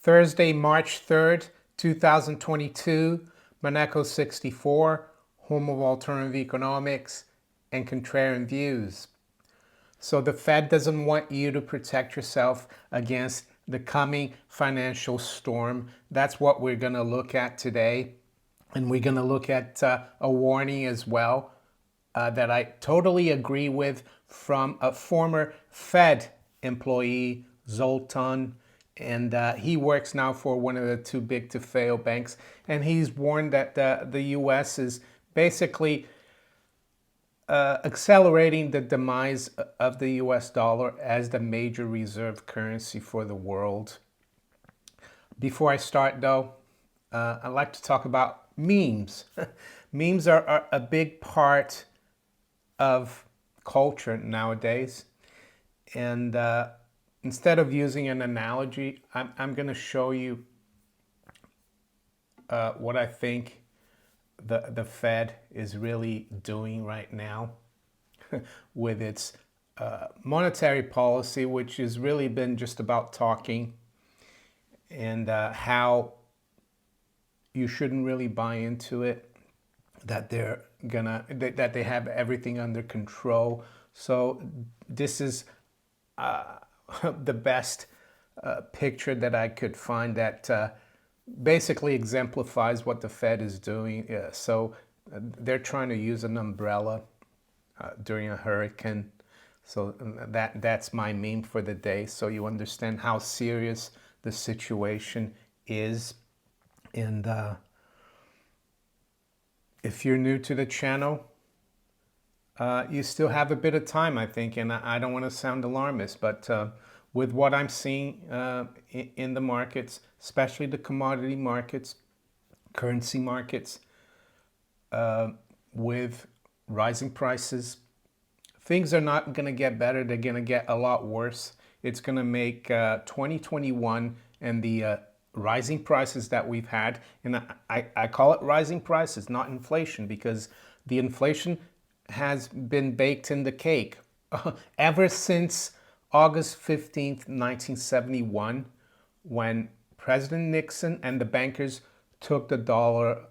Thursday, March 3rd, 2022, Monaco 64, home of alternative economics and contrarian views. So the Fed doesn't want you to protect yourself against the coming financial storm. That's what we're going to look at today. And we're going to look at a warning as well that I totally agree with from a former Fed employee, Zoltan. And he works now for one of the too big to fail banks. And he's warned that the U.S. is basically accelerating the demise of the U.S. dollar as the major reserve currency for the world. Before I start, though, I'd like to talk about memes. Memes are a big part of culture nowadays. And instead of using an analogy, I'm going to show you what I think the Fed is really doing right now with its monetary policy, which has really been just about talking, and how you shouldn't really buy into it, that that they have everything under control. So this is the best picture that I could find that basically exemplifies what the Fed is doing. So they're trying to use an umbrella during a hurricane. So that's my meme for the day. So you understand how serious the situation is. And if you're new to the channel, you still have a bit of time, I think. And I don't want to sound alarmist, but with what I'm seeing in the markets, especially the commodity markets, currency markets, with rising prices, things are not going to get better. They're going to get a lot worse. It's going to make 2021 and the rising prices that we've had, and I call it rising prices, not inflation, because the inflation has been baked in the cake ever since August 15th, 1971, when President Nixon and the bankers took the dollar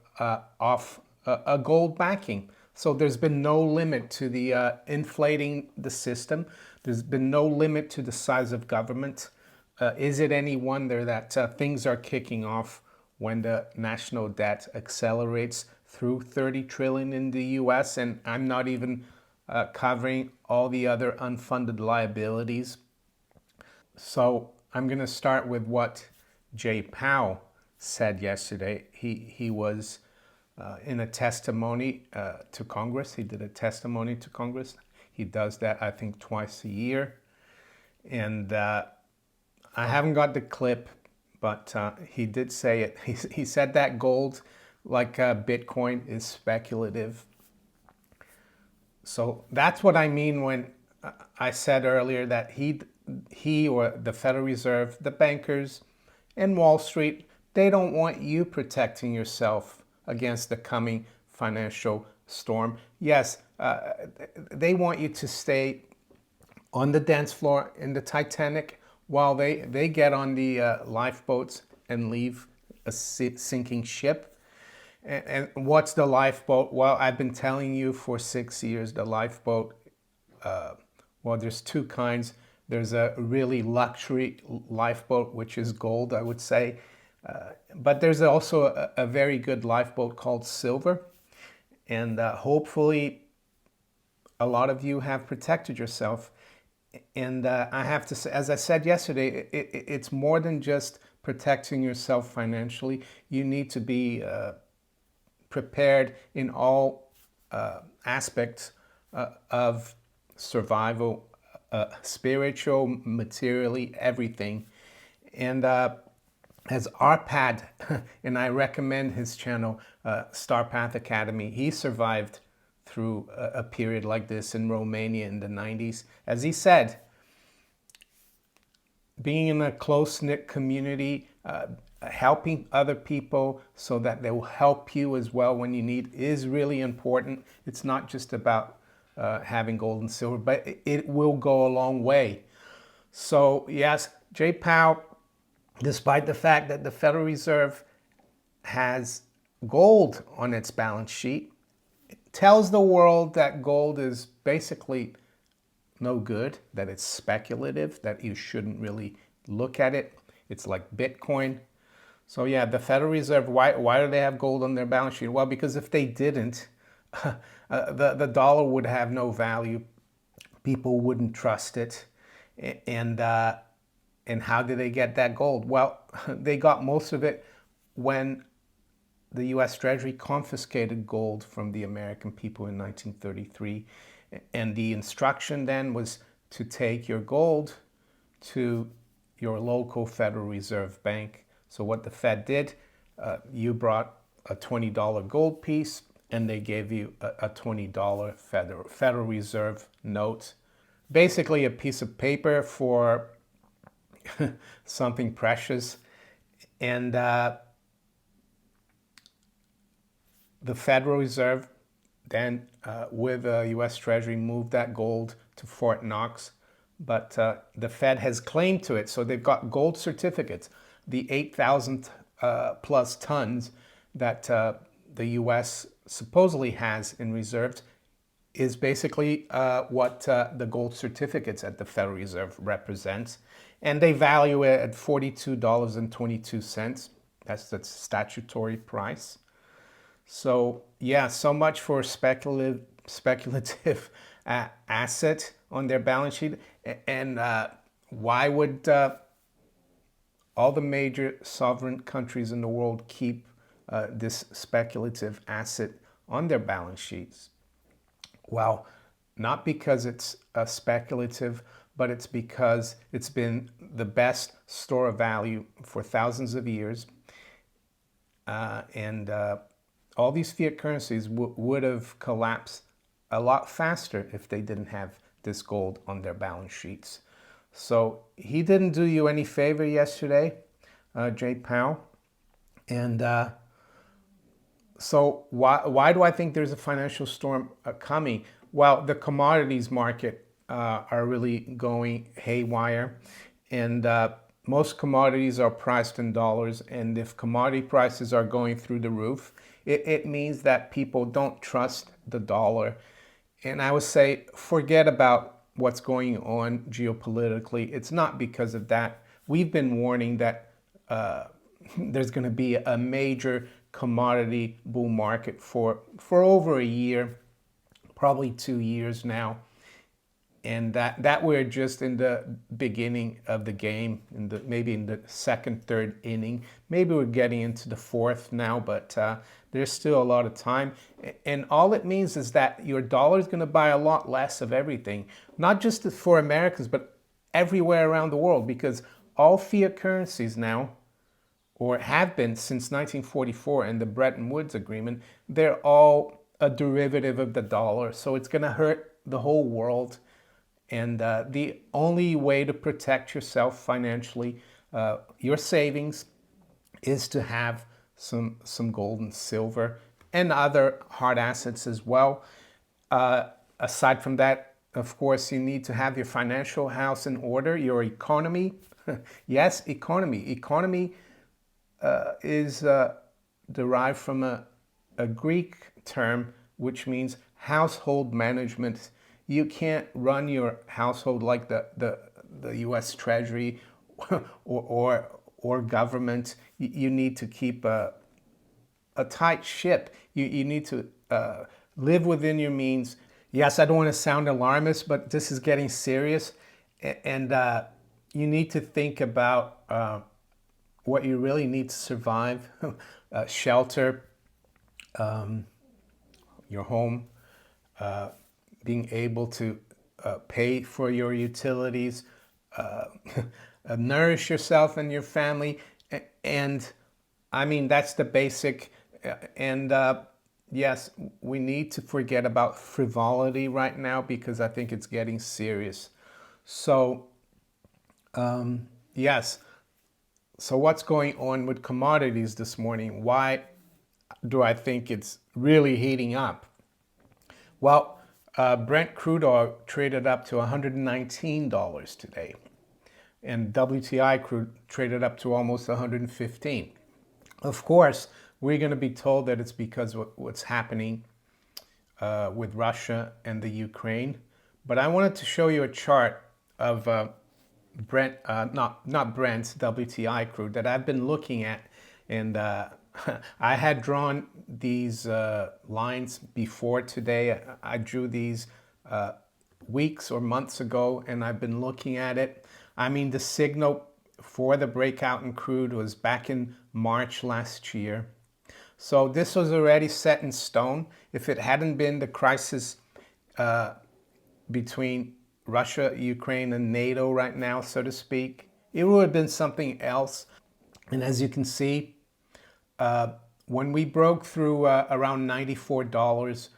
off a gold backing. So there's been no limit to the inflating the system. There's been no limit to the size of government. Is it any wonder that things are kicking off when the national debt accelerates through 30 trillion in the US, and I'm not even covering all the other unfunded liabilities. So I'm going to start with what Jay Powell said yesterday. He was in a testimony to Congress. He did a testimony to Congress. He does that, I think, twice a year. And I haven't got the clip, but he did say it. He said that gold, like Bitcoin, is speculative. So that's what I mean when I said earlier that he or the Federal Reserve, the bankers, and Wall Street, they don't want you protecting yourself against the coming financial storm. Yes, they want you to stay on the dance floor in the Titanic while they get on the lifeboats and leave a sinking ship. And what's the lifeboat? Well, I've been telling you for 6 years, the lifeboat, well, there's two kinds. There's a really luxury lifeboat, which is gold, I would say. But there's also a very good lifeboat called silver. And hopefully a lot of you have protected yourself. And I have to say, as I said yesterday, it's more than just protecting yourself financially. You need to be prepared in all aspects of survival, spiritual, materially, everything. And as Arpad, and I recommend his channel, Star Path Academy, he survived through a period like this in Romania in the 90s. As he said, being in a close-knit community, helping other people so that they will help you as well when you need is really important. It's not just about having gold and silver, but it will go a long way. So yes, Jay Powell despite the fact that the Federal Reserve has gold on its balance sheet, it tells the world that gold is basically no good, that it's speculative, that you shouldn't really look at it. It's like Bitcoin. So yeah, the Federal Reserve, why do they have gold on their balance sheet? Well, because if they didn't, the dollar would have no value. People wouldn't trust it. And and how did they get that gold? Well, they got most of it when the U.S. Treasury confiscated gold from the American people in 1933. And the instruction then was to take your gold to your local Federal Reserve Bank. So what the Fed did, you brought a $20 gold piece and they gave you a $20 Federal Reserve note. Basically a piece of paper for something precious. And the Federal Reserve then, with the U.S. Treasury, moved that gold to Fort Knox. But the Fed has claim to it, so they've got gold certificates. The 8,000 plus tons that the U.S. supposedly has in reserves is basically what the gold certificates at the Federal Reserve represents. And they value it at $42.22. That's the statutory price. So yeah, so much for speculative asset on their balance sheet. And why would all the major sovereign countries in the world keep this speculative asset on their balance sheets? Well, not because it's speculative, but it's because it's been the best store of value for thousands of years. And all these fiat currencies would have collapsed a lot faster if they didn't have this gold on their balance sheets. So he didn't do you any favor yesterday, Jay Powell. And so why do I think there's a financial storm coming? Well, the commodities market are really going haywire. And most commodities are priced in dollars. And if commodity prices are going through the roof, it means that people don't trust the dollar. And I would say, forget about what's going on geopolitically. It's not because of that. We've been warning that there's going to be a major commodity bull market for over a year, probably 2 years now. And that we're just in the beginning of the game, maybe in the second, third inning. Maybe we're getting into the fourth now, but there's still a lot of time. And all it means is that your dollar is going to buy a lot less of everything, not just for Americans, but everywhere around the world, because all fiat currencies now, or have been since 1944 and the Bretton Woods Agreement, they're all a derivative of the dollar. So it's going to hurt the whole world. And the only way to protect yourself financially, your savings, is to have some gold and silver and other hard assets as well. Aside from that, of course, you need to have your financial house in order, your economy. Yes, economy. Economy is derived from a Greek term, which means household management. You can't run your household like the U.S. Treasury or government. You need to keep a tight ship. You need to live within your means. Yes, I don't want to sound alarmist, but this is getting serious. And you need to think about what you really need to survive. Shelter, your home, being able to pay for your utilities, nourish yourself and your family. And I mean, that's the basic. And yes, we need to forget about frivolity right now because I think it's getting serious. So, yes. So what's going on with commodities this morning? Why do I think it's really heating up? Well, Brent crude oil traded up to $119 today. and WTI crude traded up to almost 115. Of course, we're going to be told that it's because of what's happening with Russia and the Ukraine. But I wanted to show you a chart of Brent, not Brent's, WTI crude that I've been looking at, and I had drawn these lines before today. I drew these weeks or months ago, and I've been looking at it. I mean, the signal for the breakout in crude was back in March last year. So this was already set in stone. If it hadn't been the crisis between Russia, Ukraine, and NATO right now, so to speak, it would have been something else. And as you can see, when we broke through around $94,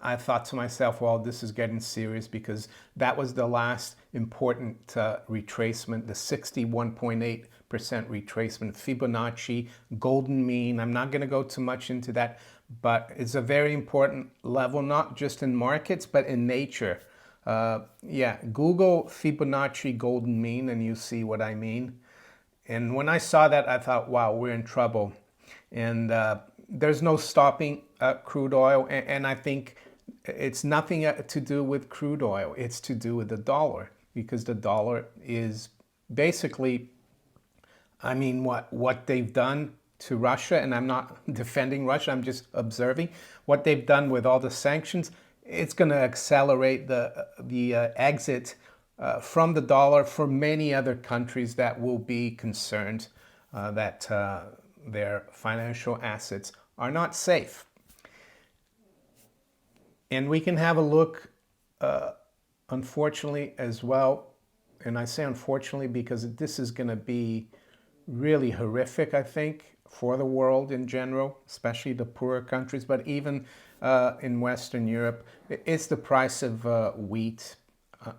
I thought to myself, well, this is getting serious, because that was the last important retracement, the 61.8% retracement, Fibonacci, golden mean. I'm not going to go too much into that, but it's a very important level, not just in markets, but in nature. Yeah, Google Fibonacci golden mean and you see what I mean. And when I saw that, I thought, wow, we're in trouble. And there's no stopping crude oil. And I think it's nothing to do with crude oil. It's to do with the dollar, because the dollar is basically, I mean, what they've done to Russia, and I'm not defending Russia, I'm just observing what they've done with all the sanctions. It's going to accelerate the exit from the dollar for many other countries that will be concerned that their financial assets are not safe. And we can have a look, unfortunately, as well. And I say unfortunately because this is going to be really horrific, I think, for the world in general, especially the poorer countries, but even in Western Europe. It's the price of wheat.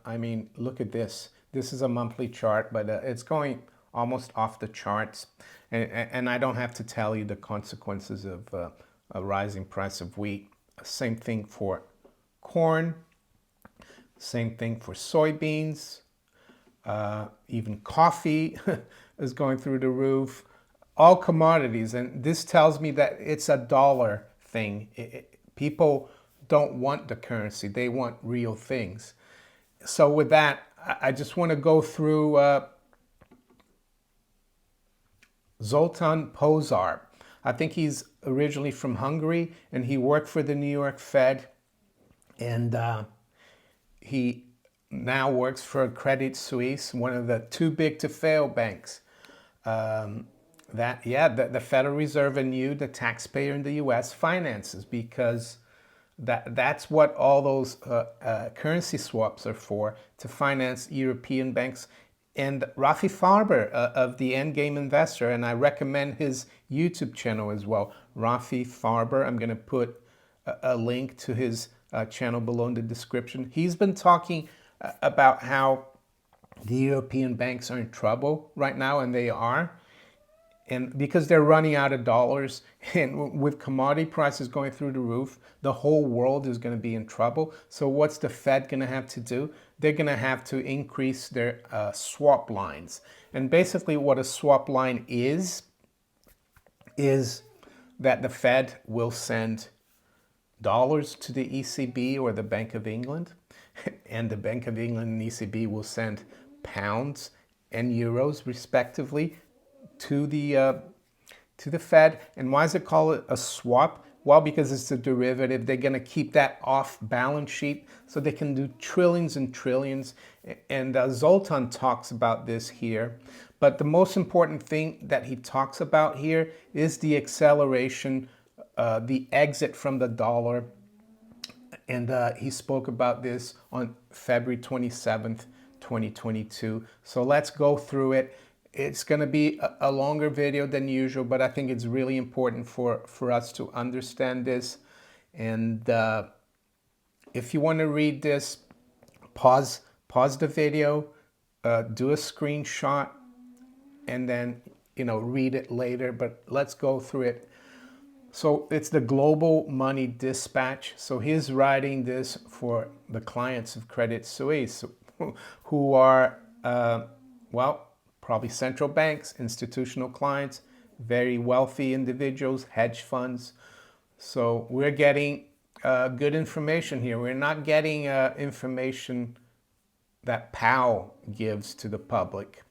I mean, look at this. This is a monthly chart, but it's going almost off the charts. And I don't have to tell you the consequences of a rising price of wheat. Same thing for corn. Same thing for soybeans. Even coffee is going through the roof. All commodities. And this tells me that it's a dollar thing. People don't want the currency. They want real things. So with that, I just want to go through Zoltan Pozsar. I think he's originally from Hungary, and he worked for the New York Fed, and he now works for Credit Suisse, one of the too big to fail banks. The Federal Reserve and you, the taxpayer in the U.S., finances, because that's what all those currency swaps are for, to finance European banks. And Rafi Farber of the Endgame Investor, and I recommend his YouTube channel as well, Rafi Farber. I'm going to put a link to his channel below in the description. He's been talking about how the European banks are in trouble right now, and they are. And because they're running out of dollars, and with commodity prices going through the roof, the whole world is going to be in trouble. So what's the Fed going to have to do? They're going to have to increase their swap lines. And basically what a swap line is that the Fed will send dollars to the ECB or the Bank of England, and the Bank of England and ECB will send pounds and euros respectively to the Fed. And why is it called a swap? Well, because it's a derivative. They're going to keep that off balance sheet so they can do trillions and trillions. And Zoltan talks about this here. But the most important thing that he talks about here is the acceleration, the exit from the dollar. And he spoke about this on February 27th, 2022. So let's go through it. It's going to be a longer video than usual, but I think it's really important for us to understand this. And if you want to read this, pause the video, do a screenshot, and then read it later. But let's go through it. So it's the Global Money Dispatch. So he's writing this for the clients of Credit Suisse, who are Well, probably central banks, institutional clients, very wealthy individuals, hedge funds. So we're getting good information here. We're not getting information that Powell gives to the public.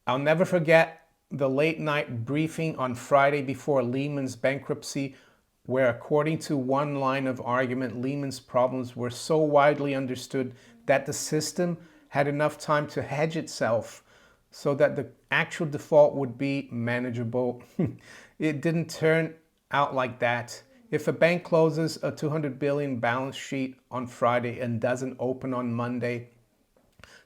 I'll never forget the late night briefing on Friday before Lehman's bankruptcy, where according to one line of argument, Lehman's problems were so widely understood that the system had enough time to hedge itself so that the actual default would be manageable. It didn't turn out like that. If a bank closes a 200 billion balance sheet on Friday and doesn't open on Monday,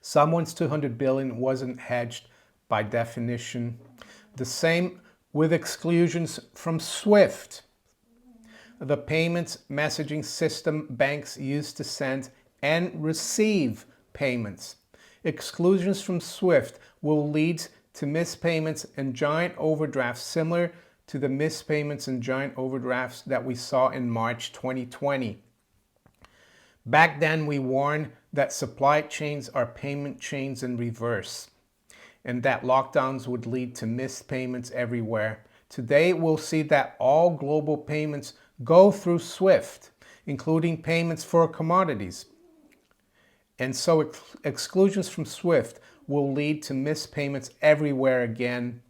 someone's 200 billion wasn't hedged by definition. The same with exclusions from SWIFT, the payments messaging system banks use to send and receive payments. Exclusions from SWIFT will lead to missed payments and giant overdrafts similar to the missed payments and giant overdrafts that we saw in March 2020. Back then, we warned that supply chains are payment chains in reverse and that lockdowns would lead to missed payments everywhere. Today, we'll see that all global payments go through SWIFT, including payments for commodities. And so exclusions from SWIFT will lead to missed payments everywhere again.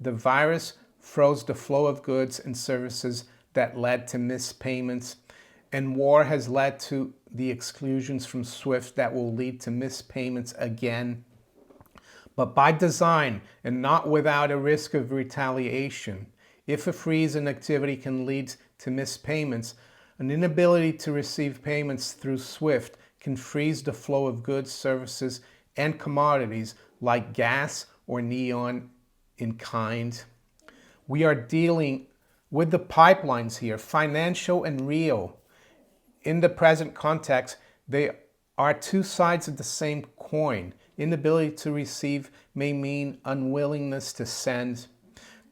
The virus froze the flow of goods and services that led to missed payments, and war has led to the exclusions from SWIFT that will lead to missed payments again. But by design and not without a risk of retaliation. If a freeze in activity can lead to missed payments, an inability to receive payments through SWIFT can freeze the flow of goods, services, and commodities like gas or neon in kind. We are dealing with the pipelines here, financial and real. In the present context, they are two sides of the same coin. Inability to receive may mean unwillingness to send.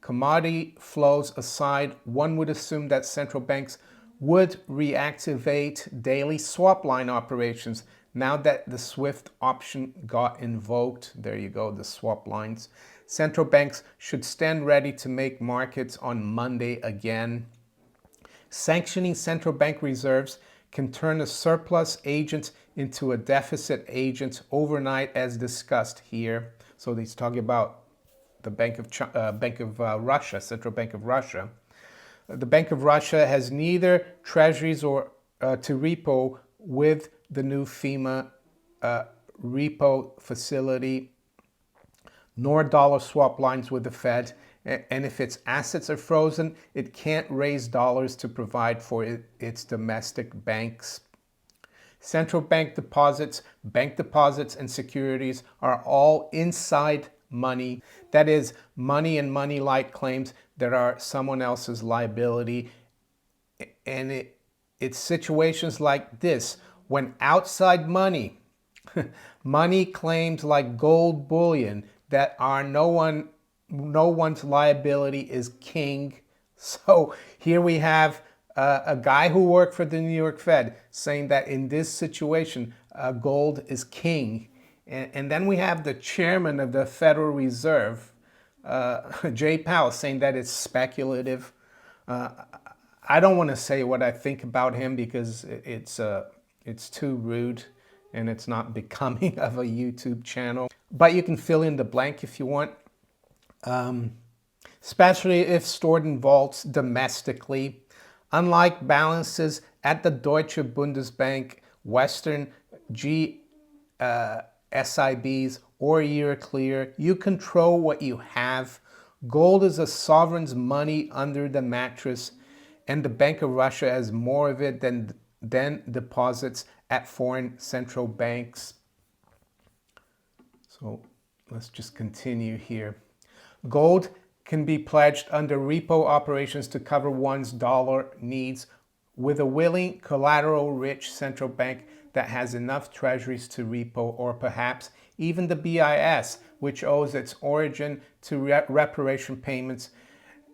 Commodity flows aside, one would assume that central banks would reactivate daily swap line operations now that the SWIFT option got invoked. There you go, the swap lines. Central banks should stand ready to make markets on Monday again. Sanctioning central bank reserves can turn a surplus agent into a deficit agent overnight, as discussed here. So he's talking about the Bank of Russia, Central Bank of Russia. The Bank of Russia has neither treasuries or to repo with the new FEMA repo facility, nor dollar swap lines with the Fed. And if its assets are frozen, it can't raise dollars to provide for its domestic banks. Central bank deposits, and securities are all inside money. That is, money and money-like claims that are someone else's liability. And it's situations like this, when outside money, money claims like gold bullion that are no one's liability is king. So here we have a guy who worked for the New York Fed saying that in this situation, gold is king. And then we have the chairman of the Federal Reserve, Jay Powell, saying that it's speculative. I don't want to say what I think about him because it's too rude and it's not becoming of a YouTube channel. But you can fill in the blank if you want. Especially if stored in vaults domestically. Unlike balances at the Deutsche Bundesbank, Western SIBs, or Euroclear, you control what you have. Gold is a sovereign's money under the mattress, and the Bank of Russia has more of it than deposits at foreign central banks. So let's just continue here. Gold can be pledged under repo operations to cover one's dollar needs with a willing, collateral-rich central bank that has enough treasuries to repo, or perhaps even the BIS, which owes its origin to reparation payments,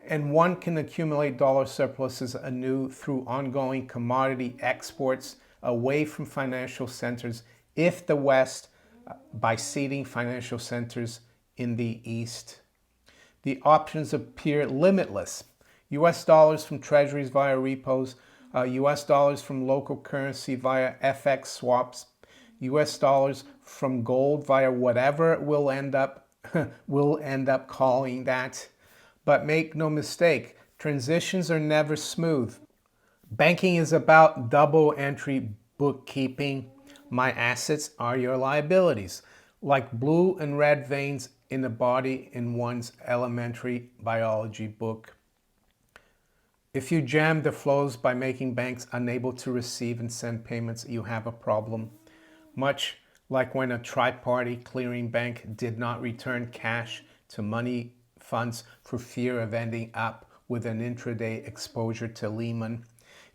and one can accumulate dollar surpluses anew through ongoing commodity exports away from financial centers if the West by seeding financial centers in the East. The options appear limitless. US dollars from treasuries via repos, US dollars from local currency via FX swaps, US dollars from gold via whatever we'll end up calling that. But make no mistake, transitions are never smooth. Banking is about double entry bookkeeping. My assets are your liabilities, like blue and red veins in the body in one's elementary biology book. If you jam the flows by making banks unable to receive and send payments, you have a problem. Much like when a tri-party clearing bank did not return cash to money funds for fear of ending up with an intraday exposure to Lehman.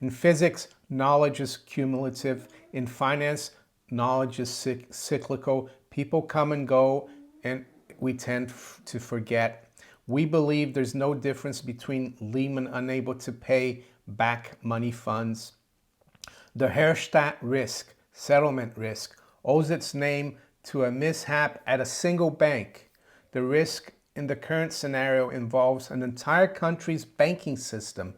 In physics, knowledge is cumulative. In finance, knowledge is cyclical. People come and go, and we tend to forget. We believe there's no difference between Lehman unable to pay back money funds. The Herstatt risk, settlement risk, owes its name to a mishap at a single bank. The risk in the current scenario involves an entire country's banking system.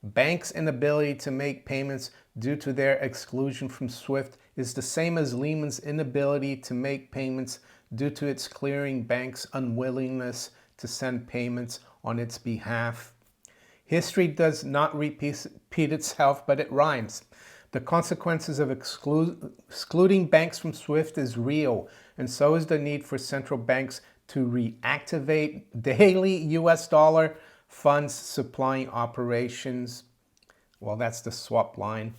Banks' inability to make payments due to their exclusion from SWIFT is the same as Lehman's inability to make payments due to its clearing bank's unwillingness to send payments on its behalf. History does not repeat itself, but it rhymes. The consequences of excluding banks from SWIFT is real, and so is the need for central banks to reactivate daily US dollar funds supplying operations. Well, that's the swap line.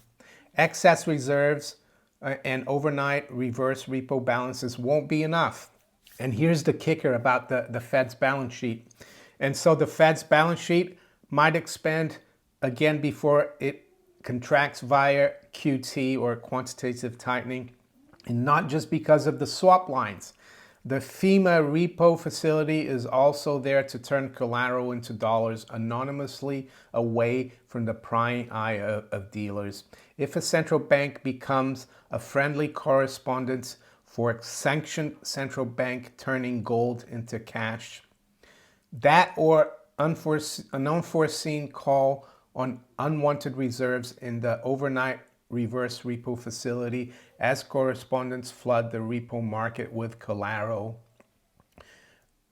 Excess reserves and overnight reverse repo balances won't be enough. And here's the kicker about the Fed's balance sheet. And so the Fed's balance sheet might expand again before it contracts via QT or quantitative tightening, and not just because of the swap lines. The FEMA repo facility is also there to turn collateral into dollars anonymously away from the prying eye of dealers. If a central bank becomes a friendly correspondent for a sanctioned central bank turning gold into cash, that or an unforeseen call on unwanted reserves in the overnight reverse repo facility as correspondents flood the repo market with collateral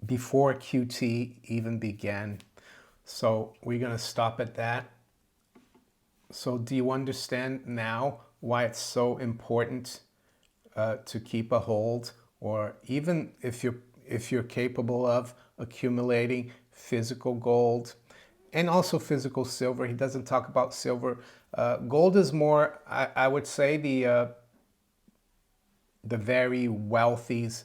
before QT even began. So we're going to stop at that. So do you understand now why it's so important to keep a hold, or even if you're capable of accumulating physical gold and also physical silver? He doesn't talk about silver. Gold is more, I would say, the very wealthy's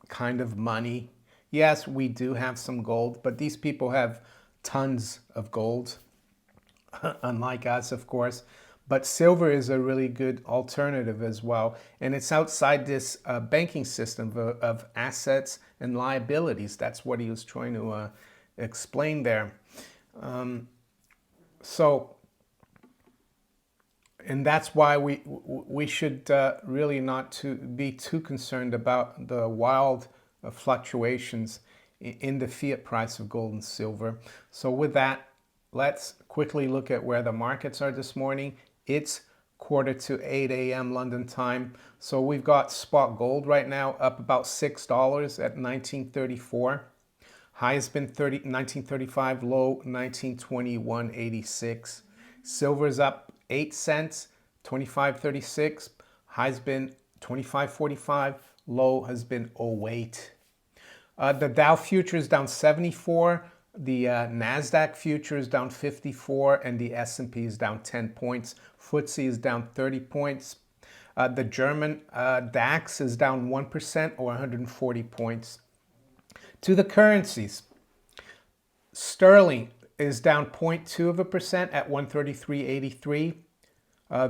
kind of money. Yes, we do have some gold, but these people have tons of gold, unlike us, of course. But silver is a really good alternative as well. And it's outside this banking system of assets and liabilities. That's what he was trying to explain there. And that's why we should really not be too concerned about the wild fluctuations in the fiat price of gold and silver. So with that, let's quickly look at where the markets are this morning. It's 7:45 a.m. London time. So we've got spot gold right now up about $6 at 1934. High has been 1935, low 1921.86. Silver's up 8 cents, 25.36. High's been 25.45, low has been 0.08. The Dow future is down 74. The NASDAQ future is down 54, and the S&P is down 10 points. FTSE is down 30 points. The German DAX is down 1% or 140 points. To the currencies, sterling is down 0.2% at 133.83.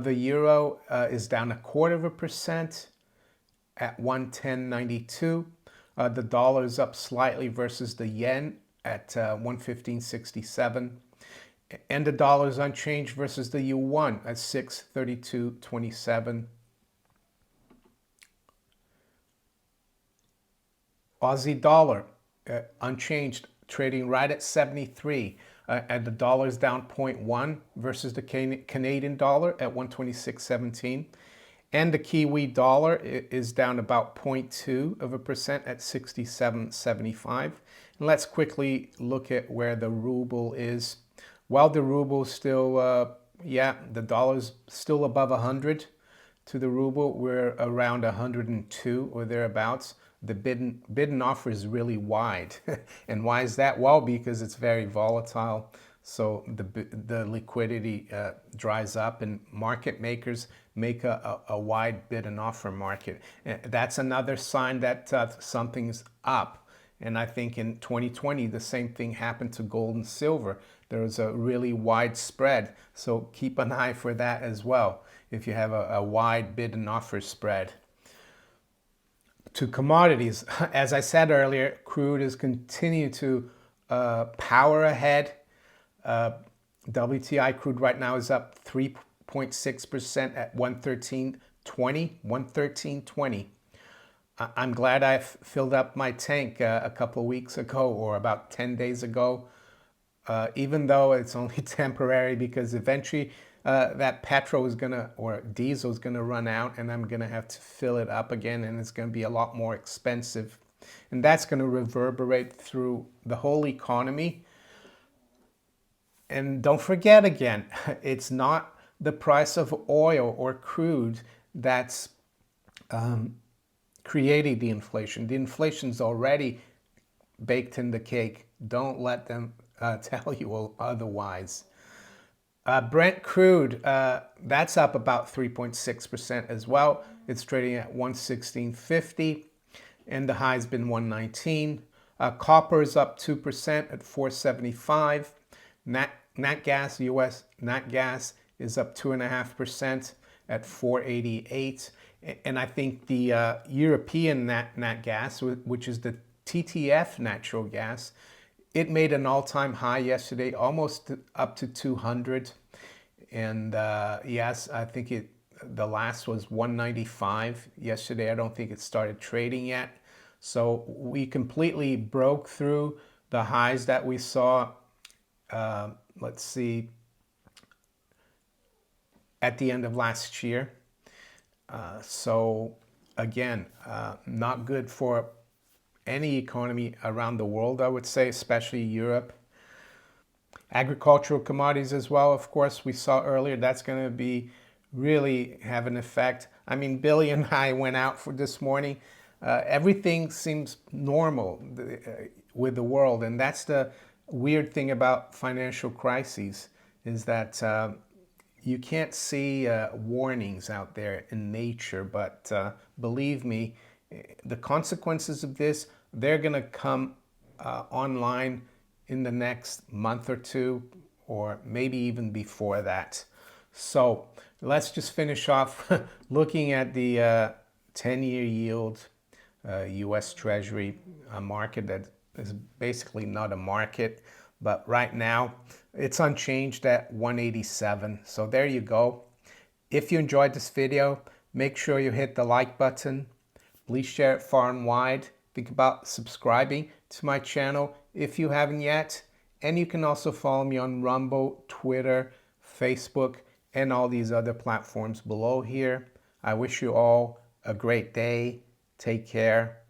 The euro is down 0.25% at 110.92. The dollar is up slightly versus the yen at 115.67. And the dollar is unchanged versus the yuan at 632.27. Aussie dollar, unchanged, trading right at 73. And the dollar's down 0.1 versus the Canadian dollar at 126.17. And the Kiwi dollar is down about 0.2% at 67.75. And let's quickly look at where the ruble is. While the ruble still, the dollar's still above 100 to the ruble. We're around 102 or thereabouts. The bid and offer is really wide. And why is that? Well, because it's very volatile. So the liquidity dries up, and market makers make a wide bid and offer market. And that's another sign that something's up. And I think in 2020, the same thing happened to gold and silver. There was a really wide spread. So keep an eye for that as well, if you have a wide bid and offer spread. To commodities, as I said earlier, crude is continuing to power ahead. WTI crude right now is up 3.6% at 113.20. 113.20. I'm glad I filled up my tank a couple of weeks ago, or about 10 days ago, even though it's only temporary, because eventually that petrol is gonna, or diesel is gonna run out, and I'm gonna have to fill it up again, and it's gonna be a lot more expensive. And that's gonna reverberate through the whole economy. And don't forget again, it's not the price of oil or crude that's creating the inflation. The inflation's already baked in the cake. Don't let them tell you otherwise. Brent crude, that's up about 3.6% as well. It's trading at 116.50, and the high's been 119. Copper is up 2% at 475. Nat gas, US nat gas, is up 2.5% at 488. And I think the European nat gas, which is the TTF natural gas, it made an all-time high yesterday, almost up to 200. And yes, I think the last was 195 yesterday. I don't think it started trading yet. So we completely broke through the highs that we saw, let's see, at the end of last year. So again, not good for any economy around the world, I would say, especially Europe. Agricultural commodities as well, of course, we saw earlier, that's going to be really have an effect. I mean, billion high went out for this morning. Everything seems normal with the world, and that's the weird thing about financial crises, is that you can't see warnings out there in nature, but believe me, the consequences of this, they're going to come online in the next month or two, or maybe even before that. So let's just finish off looking at the 10-year yield US Treasury, a market that is basically not a market, but right now it's unchanged at 187. So there you go. If you enjoyed this video, make sure you hit the like button. Please share it far and wide. Think about subscribing to my channel if you haven't yet. And you can also follow me on Rumble, Twitter, Facebook, and all these other platforms below here. I wish you all a great day. Take care.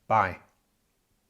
Bye.